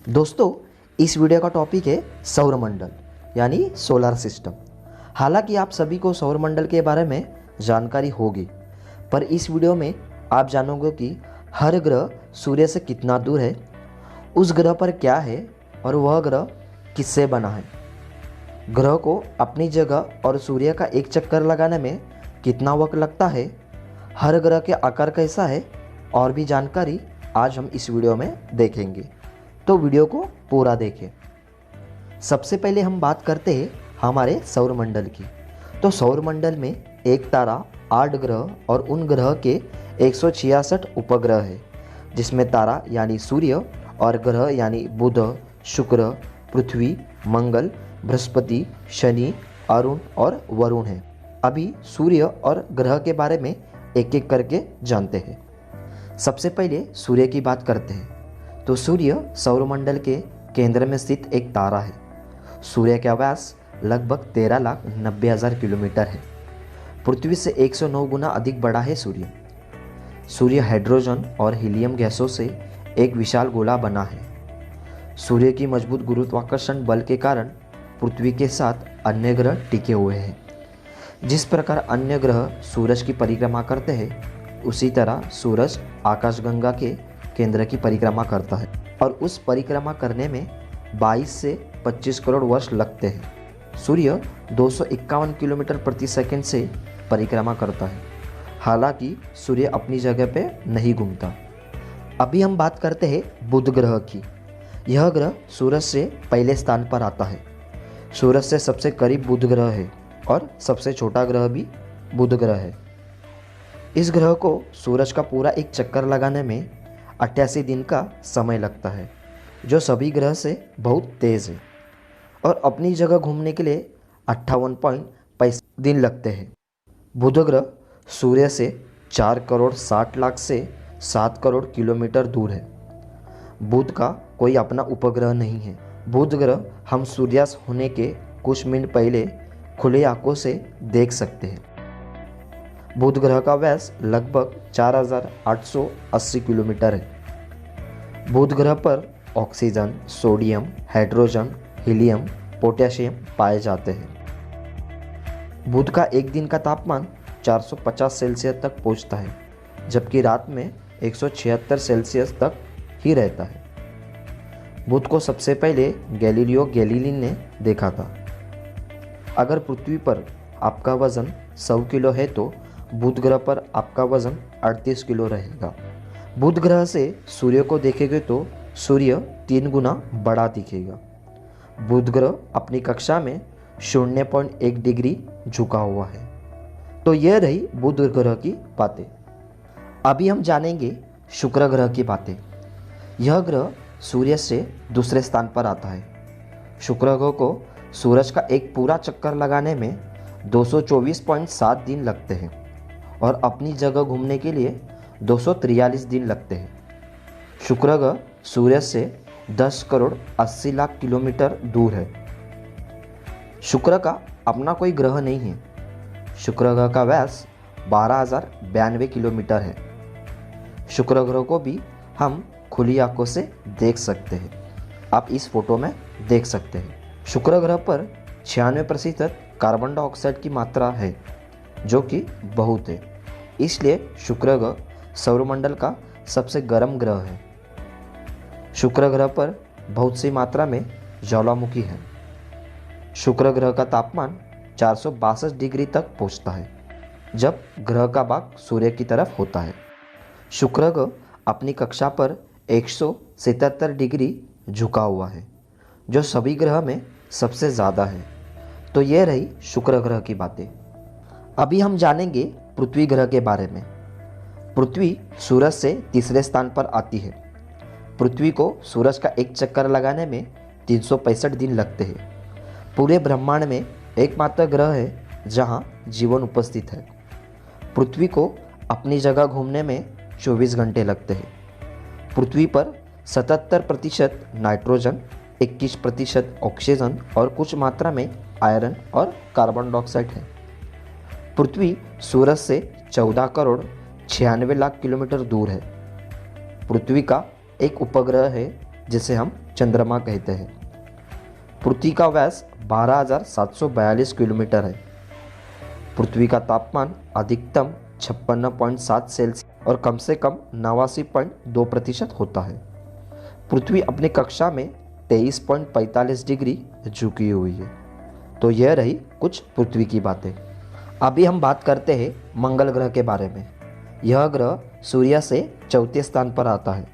दोस्तों, इस वीडियो का टॉपिक है सौरमंडल यानी सोलर सिस्टम। हालांकि आप सभी को सौरमंडल के बारे में जानकारी होगी, पर इस वीडियो में आप जानोगे कि हर ग्रह सूर्य से कितना दूर है, उस ग्रह पर क्या है और वह ग्रह किससे बना है। ग्रह को अपनी जगह और सूर्य का एक चक्कर लगाने में कितना वक्त लगता है, हर ग्रह के आकार कैसा है, और भी जानकारी आज हम इस वीडियो में देखेंगे। तो वीडियो को पूरा देखें। सबसे पहले हम बात करते हैं हमारे सौरमंडल की। तो सौरमंडल में एक तारा, 8 ग्रह और उन ग्रह के 166 उपग्रह है, जिसमें तारा यानी सूर्य और ग्रह यानी बुध, शुक्र, पृथ्वी, मंगल, बृहस्पति, शनि, अरुण और वरुण है। अभी सूर्य और ग्रह के बारे में एक एक करके जानते हैं। सबसे पहले सूर्य की बात करते हैं। तो सूर्य सौरमंडल के केंद्र में स्थित एक तारा है। सूर्य का व्यास लगभग 13,90,000 किलोमीटर है। पृथ्वी से 109 गुना अधिक बड़ा है सूर्य। सूर्य हाइड्रोजन और हीलियम गैसों से एक विशाल गोला बना है। सूर्य की मजबूत गुरुत्वाकर्षण बल के कारण पृथ्वी के साथ अन्य ग्रह टिके हुए हैं। जिस प्रकार अन्य ग्रह सूरज की परिक्रमा करते हैं, उसी तरह सूरज आकाशगंगा के केंद्र की परिक्रमा करता है और उस परिक्रमा करने में 22 से 25 करोड़ वर्ष लगते हैं। सूर्य 251 किलोमीटर प्रति सेकंड से परिक्रमा करता है। हालांकि सूर्य अपनी जगह पे नहीं घूमता। अभी हम बात करते हैं बुध ग्रह की। यह ग्रह सूरज से पहले स्थान पर आता है। सूरज से सबसे करीब बुध ग्रह है और सबसे छोटा ग्रह भी बुध ग्रह है। इस ग्रह को सूरज का पूरा एक चक्कर लगाने में 88 दिन का समय लगता है, जो सभी ग्रह से बहुत तेज़ है, और अपनी जगह घूमने के लिए 58.65 दिन लगते हैं। बुध ग्रह सूर्य से 4 करोड़ 60 लाख से 7 करोड़ किलोमीटर दूर है। बुध का कोई अपना उपग्रह नहीं है। बुध ग्रह हम सूर्यास्त होने के कुछ मिनट पहले खुले आंखों से देख सकते हैं। बुध ग्रह का व्यास लगभग 4,880 किलोमीटर है। बुध ग्रह पर oxygen, sodium, hydrogen, helium, potassium पाए जाते हैं। बुध का एक दिन का तापमान 450 सेल्सियस तक पहुंचता है, जबकि रात में 176 सेल्सियस तक ही रहता है। बुध को सबसे पहले गैलीलियो गैलीली ने देखा था। अगर पृथ्वी पर आपका वजन 100 किलो है तो बुध ग्रह पर आपका वजन 38 किलो रहेगा। बुध ग्रह से सूर्य को देखेंगे तो सूर्य 3 गुना बड़ा दिखेगा। बुध ग्रह अपनी कक्षा में 0.1 डिग्री झुका हुआ है। तो यह रही बुध ग्रह की बातें। अभी हम जानेंगे शुक्र ग्रह की बातें। यह ग्रह सूर्य से दूसरे स्थान पर आता है। शुक्र ग्रह को सूरज का एक पूरा चक्कर लगाने में 224.7 दिन लगते हैं और अपनी जगह घूमने के लिए 243 दिन लगते हैं। शुक्र ग्रह सूर्य से 10 करोड़ 80 लाख किलोमीटर दूर है। शुक्र का अपना कोई ग्रह नहीं है। शुक्र ग्रह का व्यास 12,092 किलोमीटर है। शुक्र ग्रह को भी हम खुली आंखों से देख सकते हैं। आप इस फोटो में देख सकते हैं। शुक्र ग्रह पर 96% कार्बन डाइऑक्साइड की मात्रा है, जो कि बहुत है। इसलिए शुक्र ग्रह सौरमंडल का सबसे गर्म ग्रह है। शुक्र ग्रह पर बहुत सी मात्रा में ज्वालामुखी है। शुक्र ग्रह का तापमान 462 डिग्री तक पहुंचता है, जब ग्रह का भाग सूर्य की तरफ होता है। शुक्र ग्रह अपनी कक्षा पर 177 डिग्री झुका हुआ है, जो सभी ग्रह में सबसे ज़्यादा है। तो ये रही शुक्र ग्रह की बातें। अभी हम जानेंगे पृथ्वी ग्रह के बारे में। पृथ्वी सूरज से तीसरे स्थान पर आती है। पृथ्वी को सूरज का एक चक्कर लगाने में 365 दिन लगते हैं। पूरे ब्रह्मांड में एकमात्र ग्रह है जहां जीवन उपस्थित है। पृथ्वी को अपनी जगह घूमने में 24 घंटे लगते हैं। पृथ्वी पर 77% नाइट्रोजन, 21% ऑक्सीजन और कुछ मात्रा में आयरन और कार्बन डाइऑक्साइड है। पृथ्वी सूरज से 14 करोड़ 96 लाख किलोमीटर दूर है। पृथ्वी का एक उपग्रह है जिसे हम चंद्रमा कहते हैं। पृथ्वी का व्यास 12,742 किलोमीटर है। पृथ्वी का तापमान अधिकतम 56.7 सेल्सियस और कम से कम 89.2% होता है। पृथ्वी अपनी कक्षा में 23.45 डिग्री झुकी हुई है। तो यह रही कुछ पृथ्वी की बातें। अभी हम बात करते हैं मंगल ग्रह के बारे में। यह ग्रह सूर्य से चौथे स्थान पर आता है।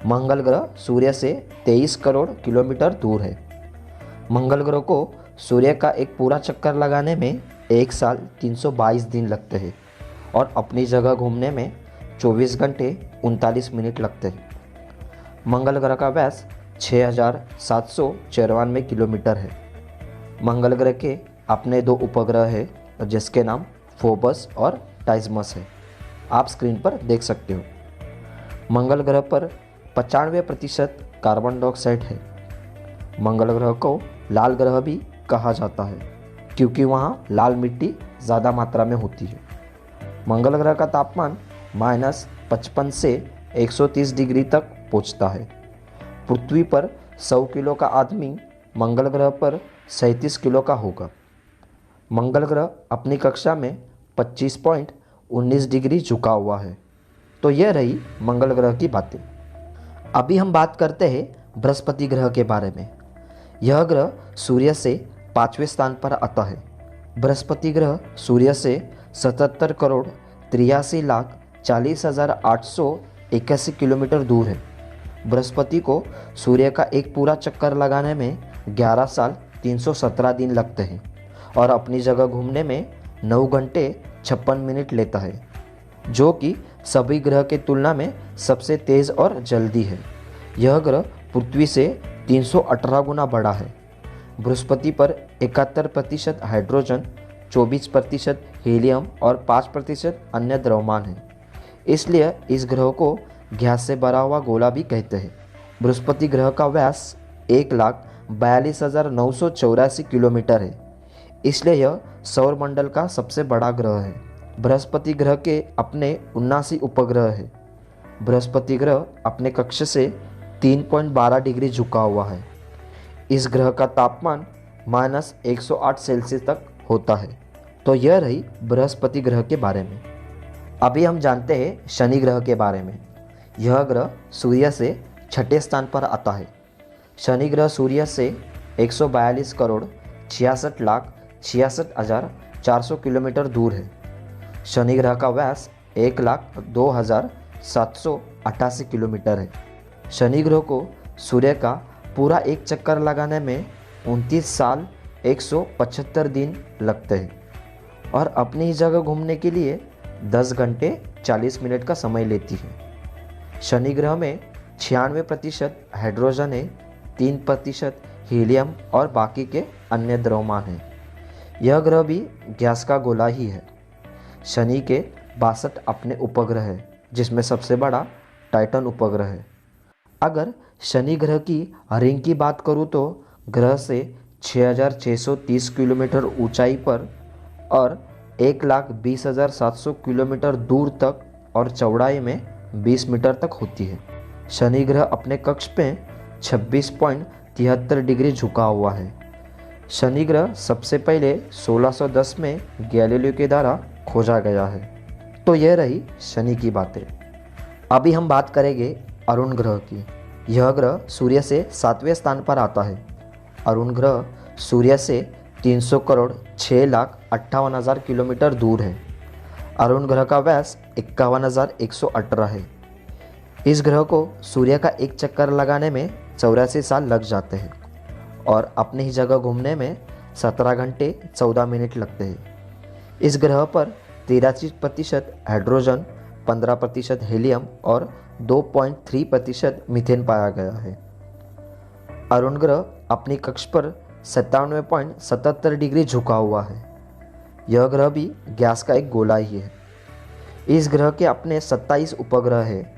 मंगल ग्रह सूर्य से 23 करोड़ किलोमीटर दूर है। मंगल ग्रह को सूर्य का एक पूरा चक्कर लगाने में 1 साल 322 दिन लगते हैं और अपनी जगह घूमने में 24 घंटे 39 मिनट लगते हैं। मंगल ग्रह का व्यास 6,794 किलोमीटर है। मंगल ग्रह के अपने 2 उपग्रह हैं जिसके नाम फोबस और टाइजमस है। आप स्क्रीन पर देख सकते हो। मंगल ग्रह पर 95% कार्बन डाइऑक्साइड है। मंगल ग्रह को लाल ग्रह भी कहा जाता है क्योंकि वहाँ लाल मिट्टी ज़्यादा मात्रा में होती है। मंगल ग्रह का तापमान -55 से 130 डिग्री तक पहुँचता है। पृथ्वी पर 100 किलो का आदमी मंगल ग्रह पर 37 किलो का होगा। मंगल ग्रह अपनी कक्षा में 25.19 डिग्री झुका हुआ है। तो यह रही मंगल ग्रह की बातें। अभी हम बात करते हैं बृहस्पति ग्रह के बारे में। यह ग्रह सूर्य से 5वें स्थान पर आता है। बृहस्पति ग्रह सूर्य से 77 करोड़ 83 लाख 40,881 किलोमीटर दूर है। बृहस्पति को सूर्य का एक पूरा चक्कर लगाने में 11 साल 317 दिन लगते हैं और अपनी जगह घूमने में 9 घंटे 56 मिनट लेता है, जो कि सभी ग्रह के तुलना में सबसे तेज़ और जल्दी है। यह ग्रह पृथ्वी से 318 गुना बड़ा है। बृहस्पति पर 71% हाइड्रोजन, 24% हीलियम और 5% अन्य द्रव्यमान है। इसलिए इस ग्रह को गैस से भरा हुआ गोला भी कहते हैं। बृहस्पति ग्रह का व्यास 1,42,984 किलोमीटर है। इसलिए यह सौरमंडल का सबसे बड़ा ग्रह है। बृहस्पति ग्रह के अपने 79 उपग्रह हैं। बृहस्पति ग्रह अपने कक्ष से 3.12 डिग्री झुका हुआ है। इस ग्रह का तापमान -108 सेल्सियस तक होता है। तो यह रही बृहस्पति ग्रह के बारे में। अभी हम जानते हैं शनि ग्रह के बारे में। यह ग्रह सूर्य से 6ठे स्थान पर आता है। शनि ग्रह सूर्य से 142 करोड़ 66 लाख 66,400 किलोमीटर दूर है। शनि ग्रह का व्यास 1,02,788 किलोमीटर है। शनि ग्रह को सूर्य का पूरा एक चक्कर लगाने में 29 साल 175 दिन लगते हैं और अपनी ही जगह घूमने के लिए 10 घंटे 40 मिनट का समय लेती है। शनि ग्रह में 96% हाइड्रोजन है, 3% हीलियम और बाकी के अन्य द्रव्यमान हैं। यह ग्रह भी गैस का गोला ही है। शनि के 62 अपने उपग्रह हैं, जिसमें सबसे बड़ा टाइटन उपग्रह है। अगर शनि ग्रह की रिंग की बात करूँ तो ग्रह से 6,630 किलोमीटर ऊंचाई पर और 1,20,700 किलोमीटर दूर तक और चौड़ाई में 20 मीटर तक होती है। शनि ग्रह अपने कक्ष पे 26.73 डिग्री झुका हुआ है। शनि ग्रह सबसे पहले 1610 में गैलीलियो के द्वारा खोजा गया है। तो यह रही शनि की बातें। अभी हम बात करेंगे अरुण ग्रह की। यह ग्रह सूर्य से 7वें स्थान पर आता है। अरुण ग्रह सूर्य से 300 करोड़ 6 लाख 58,000 किलोमीटर दूर है। अरुण ग्रह का व्यास 51,118 है। इस ग्रह को सूर्य का एक चक्कर लगाने में 84 साल लग जाते हैं और अपनी ही जगह घूमने में 17 घंटे 14 मिनट लगते हैं। इस ग्रह पर 83% हाइड्रोजन, 15% हीलियम और 2.3% मीथेन पाया गया है। अरुण ग्रह अपनी कक्ष पर 97.77 डिग्री झुका हुआ है। यह ग्रह भी गैस का एक गोला ही है। इस ग्रह के अपने 27 उपग्रह हैं।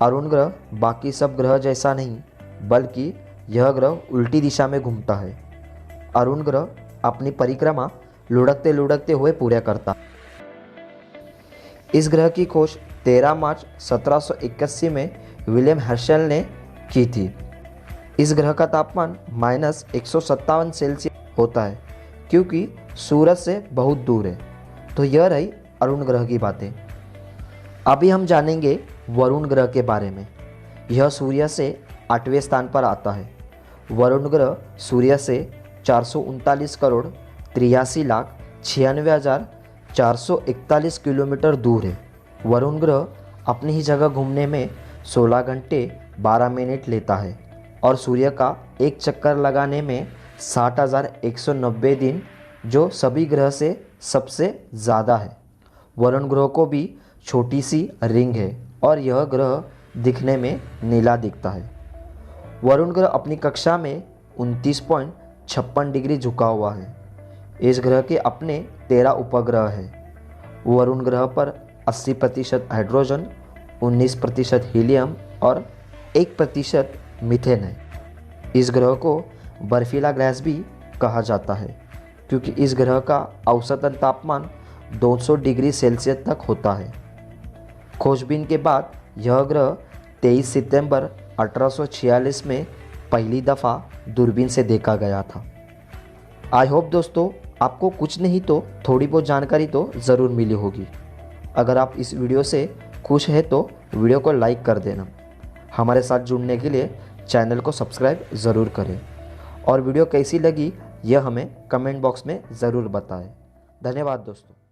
अरुण ग्रह बाकी सब ग्रह जैसा नहीं, बल्कि यह ग्रह उल्टी दिशा में घूमता है। अरुण ग्रह अपनी परिक्रमा लुढ़कते लुढ़कते हुए पूरा करता। इस ग्रह की खोज 13 मार्च 1781 में विलियम हर्शल ने की थी। इस ग्रह का तापमान -157 सेल्सियस होता है क्योंकि सूरज से बहुत दूर है। तो यह रही अरुण ग्रह की बातें। अभी हम जानेंगे वरुण ग्रह के बारे में। यह सूर्य से 8वें स्थान पर आता है। वरुण ग्रह सूर्य से 439 करोड़ 83 लाख 96,441 किलोमीटर दूर है। वरुण ग्रह अपनी ही जगह घूमने में 16 घंटे 12 मिनट लेता है और सूर्य का एक चक्कर लगाने में 60,190 दिन, जो सभी ग्रह से सबसे ज़्यादा है। वरुण ग्रह को भी छोटी सी रिंग है और यह ग्रह दिखने में नीला दिखता है। वरुण ग्रह अपनी कक्षा में 29.56 डिग्री झुका हुआ है। इस ग्रह के अपने 13 उपग्रह हैं। वरुण ग्रह पर 80% हाइड्रोजन, 19% हीलियम और 1% मीथेन है। इस ग्रह को बर्फीला ग्रह भी कहा जाता है क्योंकि इस ग्रह का औसतन तापमान 200 डिग्री सेल्सियस तक होता है। खोजबीन के बाद यह ग्रह 23 सितंबर 1846 में पहली दफ़ा दूरबीन से देखा गया था। आई होप दोस्तों आपको कुछ नहीं तो थोड़ी बहुत जानकारी तो ज़रूर मिली होगी। अगर आप इस वीडियो से खुश हैं तो वीडियो को लाइक कर देना। हमारे साथ जुड़ने के लिए चैनल को सब्सक्राइब ज़रूर करें और वीडियो कैसी लगी यह हमें कमेंट बॉक्स में ज़रूर बताएं। धन्यवाद दोस्तों।